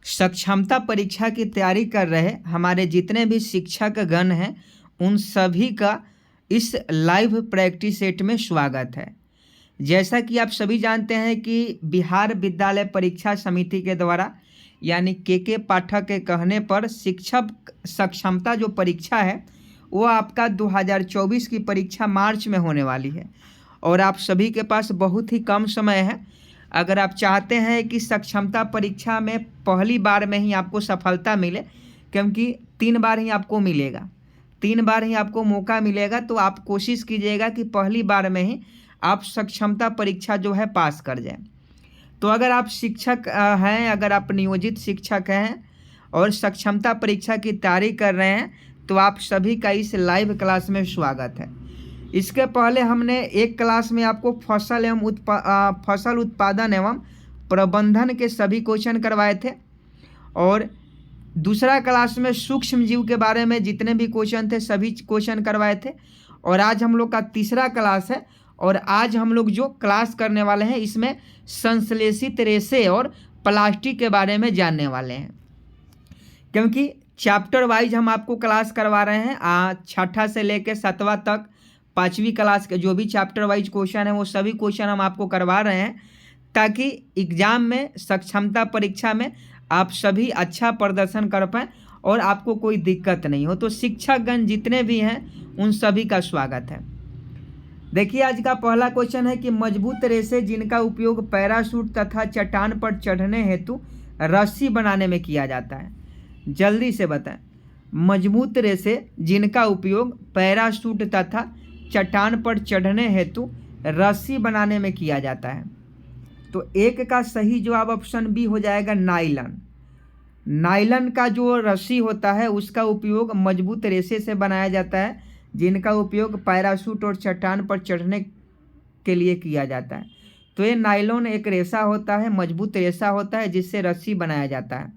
सक्षमता परीक्षा की तैयारी कर रहे हमारे जितने भी शिक्षक गण हैं उन सभी का इस लाइव प्रैक्टिस सेट में स्वागत है। जैसा कि आप सभी जानते हैं कि बिहार विद्यालय परीक्षा समिति के द्वारा यानी के पाठक के कहने पर शिक्षक सक्षमता जो परीक्षा है वो आपका 2024 की परीक्षा मार्च में होने वाली है और आप सभी के पास बहुत ही कम समय है। अगर आप चाहते हैं कि सक्षमता परीक्षा में पहली बार में ही आपको सफलता मिले, क्योंकि 3 बार ही आपको मिलेगा, 3 बार ही आपको मौका मिलेगा, तो आप कोशिश कीजिएगा कि पहली बार में ही आप सक्षमता परीक्षा जो है पास कर जाएं। तो अगर आप शिक्षक हैं, अगर आप नियोजित शिक्षक हैं और सक्षमता परीक्षा की तैयारी कर रहे हैं तो आप सभी का इस लाइव क्लास में स्वागत है। इसके पहले हमने एक क्लास में आपको फसल उत्पादन एवं प्रबंधन के सभी क्वेश्चन करवाए थे और दूसरा क्लास में सूक्ष्म जीव के बारे में जितने भी क्वेश्चन थे सभी क्वेश्चन करवाए थे और आज हम लोग का तीसरा क्लास है और आज हम लोग जो क्लास करने वाले हैं इसमें संश्लेषित रेशे और प्लास्टिक के बारे में जानने वाले हैं। क्योंकि चैप्टर वाइज हम आपको क्लास करवा रहे हैं, छठा से लेकर 7वां तक 5वीं क्लास के जो भी चैप्टर वाइज क्वेश्चन है वो सभी क्वेश्चन हम आपको करवा रहे हैं ताकि एग्जाम में सक्षमता परीक्षा में आप सभी अच्छा प्रदर्शन कर पाएँ और आपको कोई दिक्कत नहीं हो। तो शिक्षकगण जितने भी हैं उन सभी का स्वागत है। देखिए आज का पहला क्वेश्चन है कि मजबूत रेशे जिनका उपयोग पैराशूट तथा चट्टान पर चढ़ने हेतु रस्सी बनाने में किया जाता है, जल्दी से बताएं। मजबूत रेशे जिनका उपयोग पैराशूट तथा चट्टान पर चढ़ने हेतु रस्सी बनाने में किया जाता है, तो एक का सही जवाब ऑप्शन बी हो जाएगा नायलन। नायलन का जो रस्सी होता है उसका उपयोग मजबूत रेशे से बनाया जाता है जिनका उपयोग पैराशूट और चट्टान पर चढ़ने के लिए किया जाता है। तो ये नायलॉन एक रेशा होता है, मजबूत रेशा होता है जिससे रस्सी बनाया जाता है।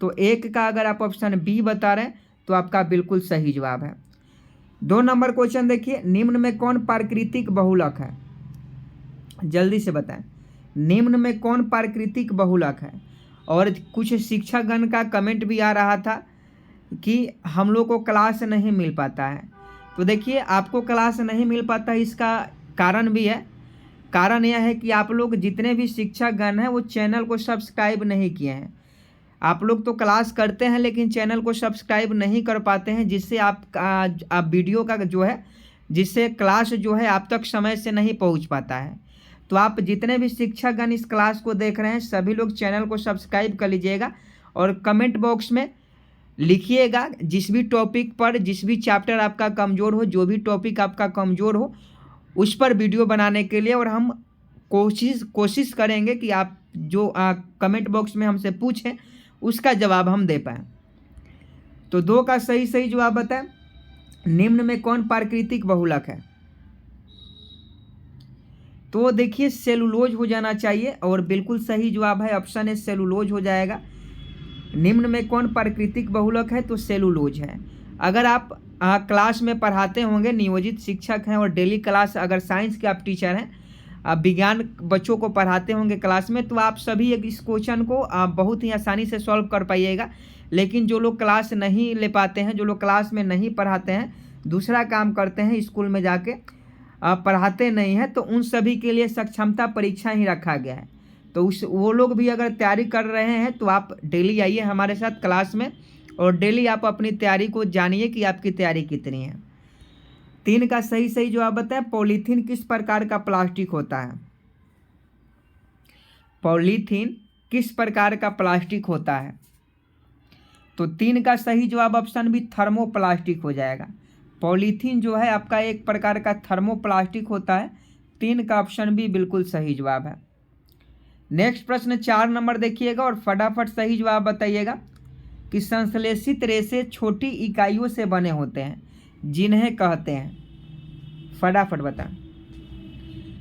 तो एक का अगर आप ऑप्शन बी बता रहे हैं तो आपका बिल्कुल सही जवाब है। 2 नंबर क्वेश्चन देखिए, निम्न में कौन प्राकृतिक बहुलक है, जल्दी से बताएं। निम्न में कौन प्राकृतिक बहुलक है। और कुछ शिक्षकगण का कमेंट भी आ रहा था कि हम लोग को क्लास नहीं मिल पाता है। तो देखिए आपको क्लास नहीं मिल पाता, इसका कारण भी है। कारण यह है कि आप लोग जितने भी शिक्षकगण हैं वो चैनल को सब्सक्राइब नहीं किए हैं। आप लोग तो क्लास करते हैं लेकिन चैनल को सब्सक्राइब नहीं कर पाते हैं, जिससे आप वीडियो का जो है, जिससे क्लास जो है आप तक समय से नहीं पहुंच पाता है। तो आप जितने भी शिक्षकगण इस क्लास को देख रहे हैं सभी लोग चैनल को सब्सक्राइब कर लीजिएगा और कमेंट बॉक्स में लिखिएगा जिस भी टॉपिक पर, जिस भी चैप्टर आपका कमज़ोर हो, जो भी टॉपिक आपका कमज़ोर हो उस पर वीडियो बनाने के लिए, और हम कोशिश करेंगे कि आप जो कमेंट बॉक्स में हमसे पूछें उसका जवाब हम दे पाएँ। तो 2 का सही जवाब बताएं। निम्न में कौन प्राकृतिक बहुलक है, तो देखिए सेलुलोज हो जाना चाहिए और बिल्कुल सही जवाब है ऑप्शन ए सेलुलोज हो जाएगा। निम्न में कौन प्राकृतिक बहुलक है, तो सेलुलोज है। अगर आप क्लास में पढ़ाते होंगे, नियोजित शिक्षक हैं और डेली क्लास, अगर साइंस के आप टीचर हैं, आप विज्ञान बच्चों को पढ़ाते होंगे क्लास में, तो आप सभी इस क्वेश्चन को बहुत ही आसानी से सॉल्व कर पाइएगा। लेकिन जो लोग क्लास नहीं ले पाते हैं, जो लोग क्लास में नहीं पढ़ाते हैं, दूसरा काम करते हैं, स्कूल में जाके पढ़ाते नहीं हैं, तो उन सभी के लिए सक्षमता परीक्षा ही रखा गया है। तो वो लोग भी अगर तैयारी कर रहे हैं तो आप डेली आइए हमारे साथ क्लास में और डेली आप अपनी तैयारी को जानिए कि आपकी तैयारी कितनी है। 3 का सही जवाब बताएं। पॉलीथीन किस प्रकार का प्लास्टिक होता है, पॉलीथीन किस प्रकार का प्लास्टिक होता है, तो 3 का सही जवाब ऑप्शन बी थर्मोप्लास्टिक हो जाएगा। पॉलीथीन जो है आपका एक प्रकार का थर्मोप्लास्टिक होता है। 3 का ऑप्शन बी बिल्कुल सही जवाब है। नेक्स्ट प्रश्न 4 नंबर देखिएगा और फटाफट सही जवाब बताइएगा कि संश्लेषित रेशे छोटी इकाइयों से बने होते हैं जिन्हें कहते हैं, फटाफट बताएं।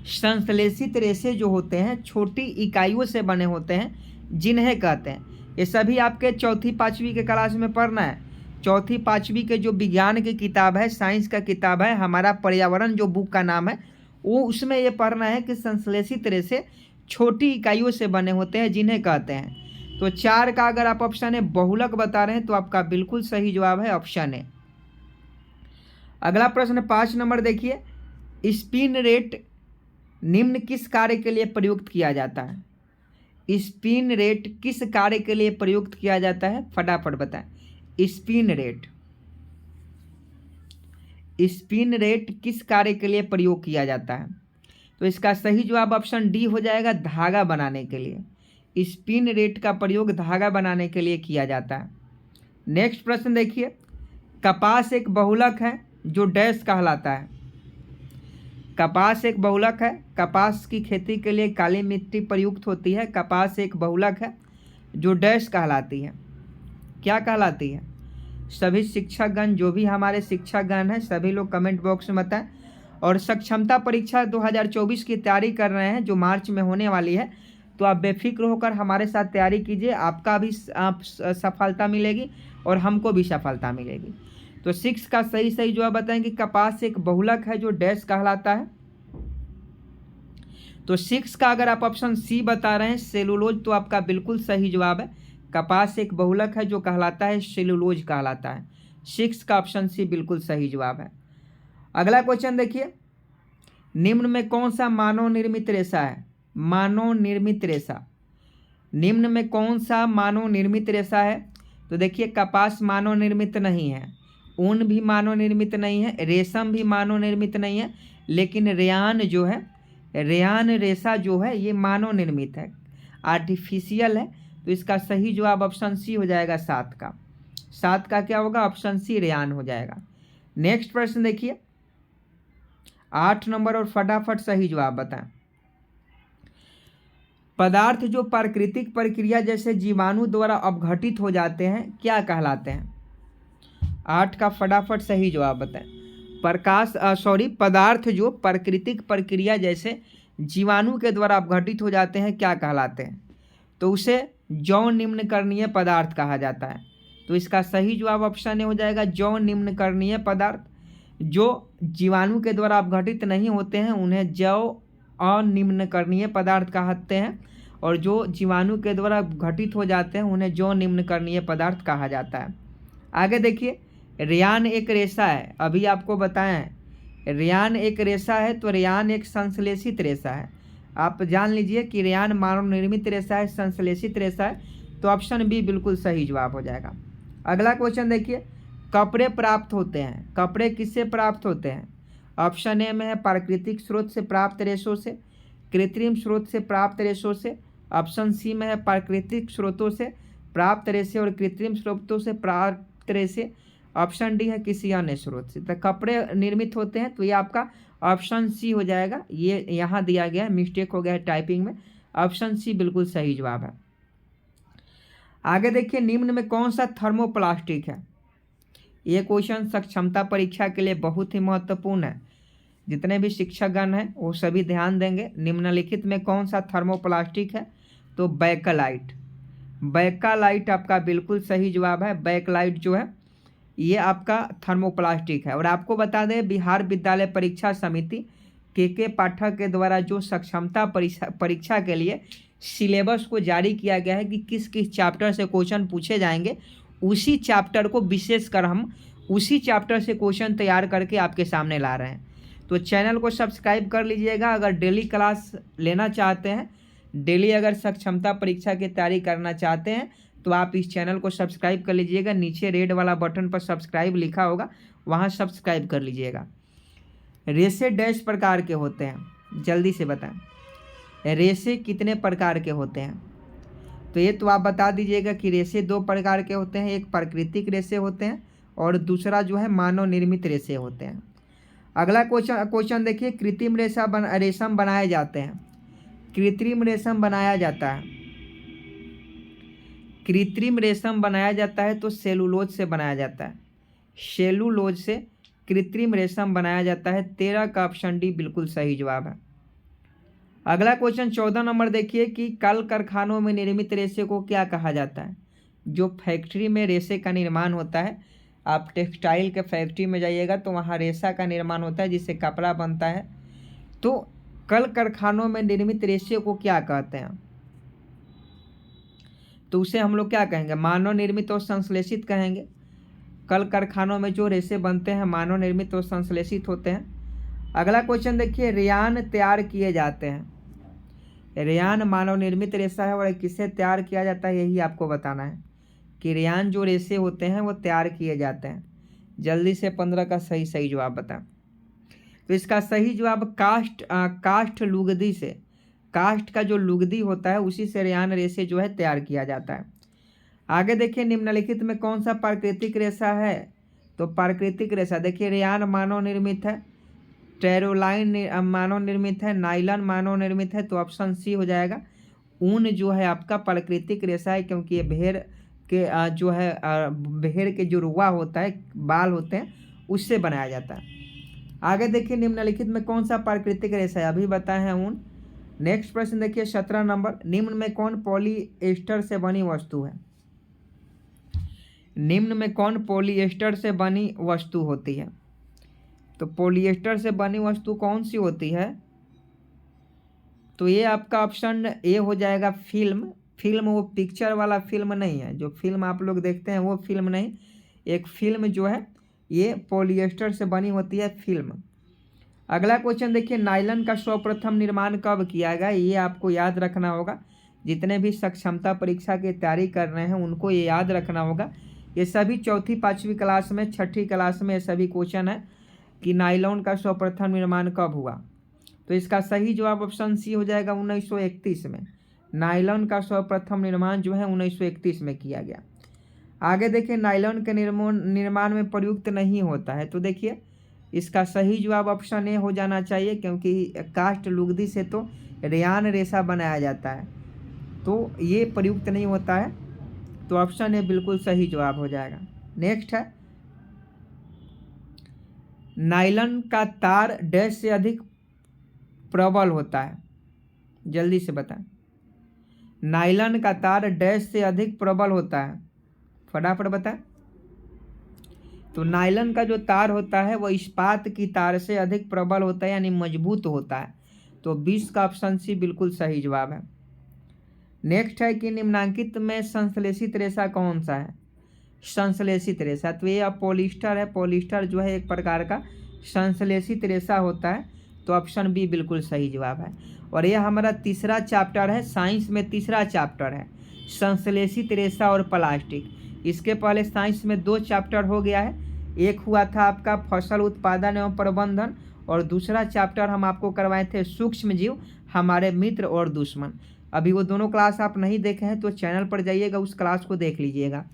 संश्लेषित रेशे जो होते हैं छोटी इकाइयों से बने होते हैं जिन्हें कहते हैं। ये सभी आपके 4वीं 5वीं के क्लास में पढ़ना है। 4वीं 5वीं के जो विज्ञान की किताब है, साइंस का किताब है, हमारा पर्यावरण जो बुक का नाम है, वो उसमें ये पढ़ना है कि संश्लेषित रेशे छोटी इकाइयों से बने होते हैं जिन्हें कहते हैं। तो 4 का अगर आप ऑप्शन ए बहुलक बता रहे हैं तो आपका बिल्कुल सही जवाब है ऑप्शन ए। अगला प्रश्न 5 नंबर देखिए, स्पिन रेट निम्न किस कार्य के लिए प्रयुक्त किया जाता है? स्पिन रेट किस कार्य के लिए प्रयुक्त किया जाता है? फटाफट बताएं। स्पिन रेट किस कार्य के लिए प्रयोग किया जाता है? तो इसका सही जवाब ऑप्शन डी हो जाएगा, धागा बनाने के लिए। स्पिन रेट का प्रयोग धागा बनाने के लिए किया जाता है। नेक्स्ट प्रश्न देखिए, कपास एक बहुलक है जो डैश कहलाता है। कपास एक बहुलक है, कपास की खेती के लिए काली मिट्टी प्रयुक्त होती है। कपास एक बहुलक है जो डैश कहलाती है। क्या कहलाती है? सभी शिक्षकगण, जो भी हमारे शिक्षकगण हैं, सभी लोग कमेंट बॉक्स में बताएं। और सक्षमता परीक्षा 2024 की तैयारी कर रहे हैं जो मार्च में होने वाली है, तो आप बेफिक्र होकर हमारे साथ तैयारी कीजिए। आपका भी सफलता मिलेगी और हमको भी सफलता मिलेगी। तो 6 का सही जवाब बताएंगे, कपास एक बहुलक है जो डैश कहलाता है। तो 6 का अगर आप ऑप्शन सी बता रहे हैं सेलुलोज, तो आपका बिल्कुल सही जवाब है। कपास एक बहुलक है जो कहलाता है सेलुलोज कहलाता है। 6 का ऑप्शन सी बिल्कुल सही जवाब है। अगला क्वेश्चन देखिए, निम्न में कौन सा मानव निर्मित रेशा है? मानव निर्मित रेशा, निम्न में कौन सा मानव निर्मित रेशा है? तो देखिए, कपास मानव निर्मित नहीं है, ऊन भी मानव निर्मित नहीं है, रेशम भी मानव निर्मित नहीं है, लेकिन रेयान जो है, रेयान रेशा जो है ये मानव निर्मित है, आर्टिफिशियल है। तो इसका सही जवाब ऑप्शन सी हो जाएगा 7 का। 7 का क्या होगा? ऑप्शन सी रेयान हो जाएगा। नेक्स्ट प्रश्न देखिए, 8 नंबर, और फटाफट सही जवाब बताएं। पदार्थ जो प्राकृतिक प्रक्रिया जैसे जीवाणु द्वारा अपघटित हो जाते हैं क्या कहलाते हैं? 8 का फटाफट सही जवाब बताएं। पदार्थ जो प्राकृतिक प्रक्रिया जैसे जीवाणु के द्वारा अपघटित हो जाते हैं क्या कहलाते हैं? तो उसे जैव निम्नकरणीय पदार्थ कहा जाता है। तो इसका सही जवाब ऑप्शन ए हो जाएगा, जैव निम्नकरणीय पदार्थ। जो जीवाणु के द्वारा अपघटित नहीं होते हैं उन्हें जैव अनिम्नकरणीय पदार्थ कहते हैं, और जो जीवाणु के द्वारा घटित हो जाते हैं उन्हें जैव निम्नकरणीय पदार्थ कहा जाता है। आगे देखिए, रेयान एक रेशा है, अभी आपको बताएं रेयान एक रेशा है, तो रेयान एक संश्लेषित रेशा है। आप जान लीजिए कि रेयान मानव निर्मित रेशा है, संश्लेषित रेशा है। तो ऑप्शन बी बिल्कुल सही जवाब हो जाएगा। अगला क्वेश्चन देखिए, कपड़े प्राप्त होते हैं, कपड़े किससे प्राप्त होते हैं? ऑप्शन ए में है प्राकृतिक स्रोत से प्राप्त रेशों से, कृत्रिम स्रोत से प्राप्त रेशों से। ऑप्शन सी में है प्राकृतिक स्रोतों से प्राप्त रेशे और कृत्रिम स्रोतों से प्राप्त रेशे। ऑप्शन डी है किसी अन्य स्रोत से। तो कपड़े निर्मित होते हैं, तो ये आपका ऑप्शन सी हो जाएगा। ये यहाँ दिया गया है, मिस्टेक हो गया है टाइपिंग में। ऑप्शन सी बिल्कुल सही जवाब है। आगे देखिए, निम्न में कौन सा थर्मोप्लास्टिक है? ये क्वेश्चन सक्षमता परीक्षा के लिए बहुत ही महत्वपूर्ण है। जितने भी शिक्षकगण हैं वो सभी ध्यान देंगे। निम्नलिखित में कौन सा थर्मोप्लास्टिक है? तो बैकलाइट। बैकलाइट आपका बिल्कुल सही जवाब है। बैकलाइट जो है ये आपका थर्मोप्लास्टिक है। और आपको बता दें, बिहार विद्यालय परीक्षा समिति के पाठक के द्वारा जो सक्षमता परीक्षा के लिए सिलेबस को जारी किया गया है कि किस किस चैप्टर से क्वेश्चन पूछे जाएंगे, उसी चैप्टर को विशेषकर हम उसी चैप्टर से क्वेश्चन तैयार करके आपके सामने ला रहे हैं। तो चैनल को सब्सक्राइब कर लीजिएगा। अगर डेली क्लास लेना चाहते हैं, डेली अगर सक्षमता परीक्षा की तैयारी करना चाहते हैं, तो आप इस चैनल को सब्सक्राइब कर लीजिएगा। नीचे रेड वाला बटन पर सब्सक्राइब लिखा होगा, वहाँ सब्सक्राइब कर लीजिएगा। रेशे डैश प्रकार के होते हैं? जल्दी से बताएं, रेशे कितने प्रकार के होते हैं? तो ये तो आप बता दीजिएगा कि रेशे 2 प्रकार के होते हैं। एक प्राकृतिक रेशे होते हैं और दूसरा जो है मानव निर्मित रेशे होते हैं। अगला क्वेश्चन देखिए, कृत्रिम रेशम बनाए जाते हैं। कृत्रिम रेशम बनाया जाता है, कृत्रिम रेशम बनाया जाता है तो सेलुलोज से बनाया जाता है। सेलुलोज से कृत्रिम रेशम बनाया जाता है। 13 का ऑप्शन डी बिल्कुल सही जवाब है। अगला क्वेश्चन 14 नंबर देखिए कि कल कारखानों में निर्मित रेशे को क्या कहा जाता है? जो फैक्ट्री में रेशे का निर्माण होता है, आप टेक्सटाइल के फैक्ट्री में जाइएगा तो वहाँ रेशा का निर्माण होता है जिससे कपड़ा बनता है। तो कल कारखानों में निर्मित रेशे को क्या कहते हैं? तो उसे हम लोग क्या कहेंगे, मानव निर्मित और संश्लेषित कहेंगे। कल कारखानों में जो रेशे बनते हैं मानव निर्मित और संश्लेषित होते हैं। अगला क्वेश्चन देखिए, रेयान तैयार किए जाते हैं। रेयान मानव निर्मित रेशा है और किससे तैयार किया जाता है यही आपको बताना है कि रेयान जो रेशे होते हैं वो तैयार किए जाते हैं। जल्दी से 15 का सही जवाब बताएं। तो इसका सही जवाब काष्ठ लुगदी से, काष्ठ का जो लुगदी होता है उसी से रेयान रेशे जो है तैयार किया जाता है। आगे देखिए, निम्नलिखित में कौन सा प्राकृतिक रेशा है। तो प्राकृतिक रेशा देखिए, रेयान मानव निर्मित है, टेरोलाइन मानव निर्मित है, नाइलन मानव निर्मित है। तो ऑप्शन सी हो जाएगा। ऊन जो है आपका प्राकृतिक रेशा है, क्योंकि ये भेड़ के जो है भेड़ के जो रुआ होता है, बाल होते हैं, उससे बनाया जाता है। आगे देखिए, निम्नलिखित में कौन सा प्राकृतिक रेशा है, अभी बताए हैं ऊन। नेक्स्ट प्रश्न देखिए 17 नंबर, निम्न में कौन पॉलीएस्टर से बनी वस्तु है। निम्न में कौन पॉलीएस्टर से बनी वस्तु होती है। तो पॉलीएस्टर से बनी वस्तु कौन सी होती है, तो ये आपका ऑप्शन ए हो जाएगा, फिल्म वो पिक्चर वाला फिल्म नहीं है, जो फिल्म आप लोग देखते हैं वो फिल्म नहीं, एक फिल्म जो है ये पॉलीएस्टर से बनी होती है, फिल्म। अगला क्वेश्चन देखिए, नायलॉन का सर्वप्रथम निर्माण कब किया गया, ये आपको याद रखना होगा। जितने भी सक्षमता परीक्षा की तैयारी कर रहे हैं उनको ये याद रखना होगा। ये सभी चौथी पाँचवीं क्लास में, छठी क्लास में ये सभी क्वेश्चन है कि नायलॉन का सर्वप्रथम निर्माण कब हुआ। तो इसका सही जवाब ऑप्शन सी हो जाएगा, 1931 में। नायलॉन का सर्वप्रथम निर्माण जो है 1931 में किया गया। आगे देखिए, नायलॉन के निर्माण में प्रयुक्त नहीं होता है। तो देखिए इसका सही जवाब ऑप्शन ए हो जाना चाहिए, क्योंकि काष्ठ लुगदी से तो रेयान रेशा बनाया जाता है, तो ये प्रयुक्त नहीं होता है। तो ऑप्शन ए बिल्कुल सही जवाब हो जाएगा। नेक्स्ट है, नायलॉन का तार डैश से अधिक प्रबल होता है, जल्दी से बताएं। नायलॉन का तार डैश से अधिक प्रबल होता है, फटाफट बताएं। तो नायलॉन का जो तार होता है वो इस्पात की तार से अधिक प्रबल होता है, यानी मजबूत होता है। तो 20 का ऑप्शन सी बिल्कुल सही जवाब है। नेक्स्ट है कि निम्नांकित में संश्लेषित रेशा कौन सा है। संश्लेषित रेशा, तो ये अब पॉलिस्टर है। पॉलिस्टर जो है एक प्रकार का संश्लेषित रेशा होता है। तो ऑप्शन बी बिल्कुल सही जवाब है। और ये हमारा तीसरा चैप्टर है, साइंस में तीसरा चैप्टर है, संश्लेषित रेशा और प्लास्टिक। इसके पहले साइंस में 2 चैप्टर हो गया है। एक हुआ था आपका फसल उत्पादन एवं प्रबंधन, और दूसरा चैप्टर हम आपको करवाए थे सूक्ष्म जीव, हमारे मित्र और दुश्मन। अभी वो दोनों क्लास आप नहीं देखे हैं तो चैनल पर जाइएगा, उस क्लास को देख लीजिएगा।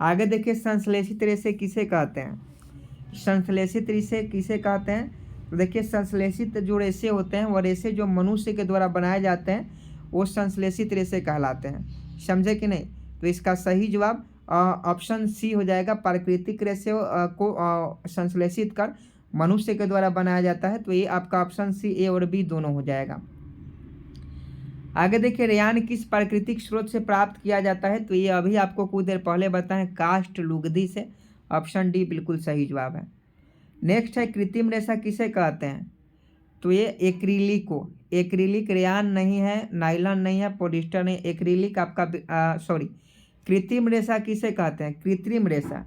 आगे देखिए, संश्लेषित रेशे किसे कहते हैं। संश्लेषित रेशे किसे कहते हैं, तो देखिए संश्लेषित जो रेशे होते हैं वो रेशे जो मनुष्य के द्वारा बनाए जाते हैं वो संश्लेषित रेशे कहलाते हैं, समझे कि नहीं। तो इसका सही जवाब ऑप्शन सी हो जाएगा, प्राकृतिक रेशे को संश्लेषित कर मनुष्य के द्वारा बनाया जाता है। तो ये आपका ऑप्शन सी, ए और बी दोनों हो जाएगा। आगे देखिए, रेयान किस प्राकृतिक स्रोत से प्राप्त किया जाता है। तो ये अभी आपको कुछ देर पहले बताएं, काष्ठ लुगदी से। ऑप्शन डी बिल्कुल सही जवाब है। नेक्स्ट है, कृत्रिम रेशा किसे कहते हैं। तो ये एक्रिलिक रेयान नहीं है, नायलॉन नहीं है, पॉलिस्टर नहीं, एक्रिलिक आपका कृत्रिम रेशा किसे कहते हैं। कृत्रिम रेशा,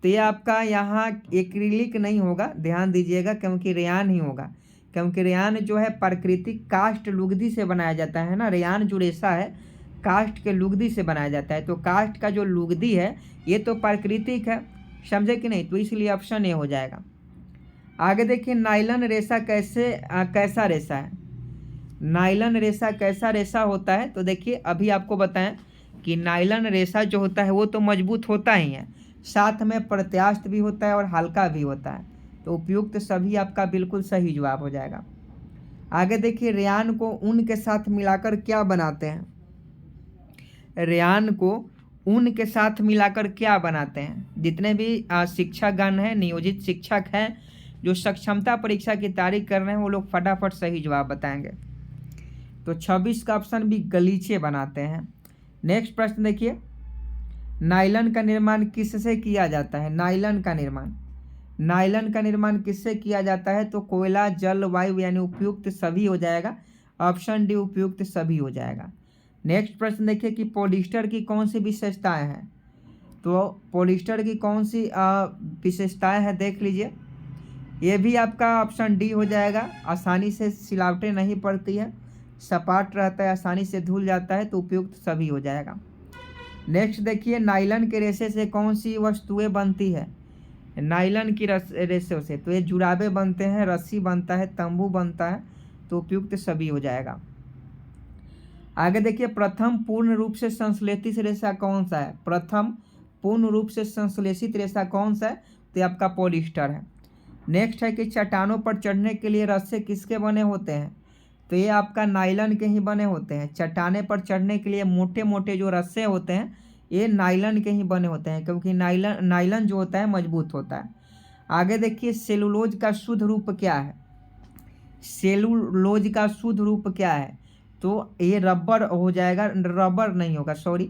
तो ये आपका यहाँ एक्रिलिक नहीं होगा, ध्यान दीजिएगा, क्योंकि रेयान ही होगा। क्योंकि रेयान जो है प्राकृतिक काष्ठ लुगदी से बनाया जाता है ना। रेयान जो रेशा है काष्ठ के लुगदी से बनाया जाता है। तो काष्ठ का जो लुगदी है ये तो प्राकृतिक है, समझे कि नहीं। तो इसलिए ऑप्शन ए हो जाएगा। आगे देखिए, नायलॉन रेशा कैसा रेशा है। नायलॉन रेशा कैसा रेशा होता है। तो देखिए अभी आपको बताएं कि नायलॉन रेशा जो होता है वो तो मजबूत होता ही है, साथ में प्रत्यास्थ भी होता है और हल्का भी होता है। तो उपयुक्त सभी आपका बिल्कुल सही जवाब हो जाएगा। आगे देखिए, रेयान को ऊन के साथ मिलाकर क्या बनाते हैं। रेयान को ऊन के साथ मिलाकर क्या बनाते हैं। जितने भी शिक्षकगण हैं, नियोजित शिक्षक हैं जो सक्षमता परीक्षा की तैयारी कर रहे हैं, वो लोग फटाफट सही जवाब बताएंगे। तो 26 का ऑप्शन भी गलीचे बनाते हैं। नेक्स्ट प्रश्न देखिए, नायलॉन का निर्माण किससे किया जाता है। नायलॉन का निर्माण किससे किया जाता है। तो कोयला, जल, वायु, यानी उपयुक्त सभी हो जाएगा। ऑप्शन डी उपयुक्त सभी हो जाएगा। नेक्स्ट प्रश्न देखिए कि पॉलिस्टर की कौन सी विशेषताएं हैं। तो पॉलिस्टर की कौन सी विशेषताएं हैं देख लीजिए। ये भी आपका ऑप्शन डी हो जाएगा। आसानी से सिलावटें नहीं पड़ती है, सपाट रहता है, आसानी से धुल जाता है, तो उपयुक्त सभी हो जाएगा। नेक्स्ट देखिए नायलन के रेशे से कौन सी वस्तुएं बनती है। नायलन की रेशे से तो ये जुराबे बनते हैं, रस्सी बनता है, तंबू बनता है, तो उपयुक्त सभी हो जाएगा। आगे देखिए प्रथम पूर्ण रूप से संश्लेषित रेशा कौन सा है। प्रथम पूर्ण रूप से संश्लेषित रेशा कौन सा है, तो ये आपका पॉलिस्टर है। नेक्स्ट है कि चट्टानों पर चढ़ने के लिए रस्से किसके बने होते हैं, तो ये आपका नायलन के ही बने होते हैं। चट्टाने पर चढ़ने के लिए मोटे मोटे जो रस्से होते हैं ये नायलन के ही बने होते हैं, क्योंकि नायलन जो होता है मजबूत होता है। आगे देखिए सेलुलोज का शुद्ध रूप क्या है। सेलुलोज का शुद्ध रूप क्या है, तो ये रबर हो जाएगा, रबर नहीं होगा, सॉरी।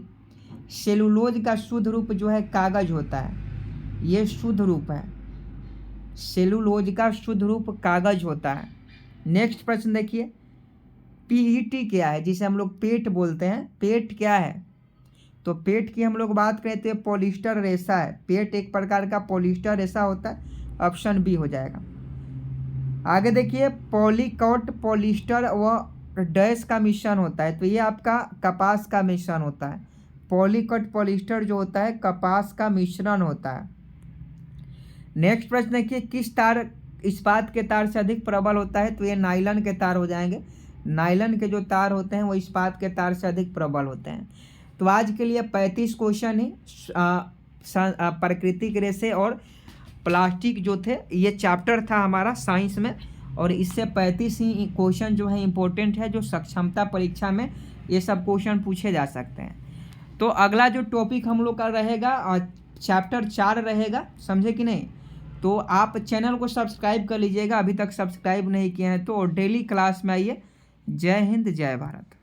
सेलुलोज का शुद्ध रूप जो है कागज होता है, ये शुद्ध रूप है। सेलुलोज का शुद्ध रूप कागज होता है। नेक्स्ट प्रश्न देखिए पीईटी क्या है, जिसे हम लोग पेट बोलते हैं। पेट क्या है, तो पेट की हम लोग बात करें तो पॉलिस्टर रेशा है। पेट एक प्रकार का पॉलिस्टर रेशा होता है, ऑप्शन बी हो जाएगा। आगे देखिए पॉलीकॉट पॉलिस्टर व डैश का मिश्रण होता है, तो ये आपका कपास का मिश्रण होता है। पॉलीकॉट पॉलिस्टर जो होता है कपास का मिश्रण होता है। नेक्स्ट प्रश्न देखिए किस तार इस्पात के तार से अधिक प्रबल होता है, तो ये नायलन के तार हो जाएंगे। नायलन के जो तार होते हैं वो इस्पात के तार से अधिक प्रबल होते हैं। तो आज के लिए 35 क्वेश्चन ही प्राकृतिक रेशे और प्लास्टिक जो थे, ये चैप्टर था हमारा साइंस में, और इससे 35 ही क्वेश्चन जो है इम्पोर्टेंट है, जो सक्षमता परीक्षा में ये सब क्वेश्चन पूछे जा सकते हैं। तो अगला जो टॉपिक हम लोग का रहेगा चैप्टर 4 रहेगा, समझे कि नहीं। तो आप चैनल को सब्सक्राइब कर लीजिएगा, अभी तक सब्सक्राइब नहीं किए हैं तो, डेली क्लास में आइए। जय हिंद जय भारत।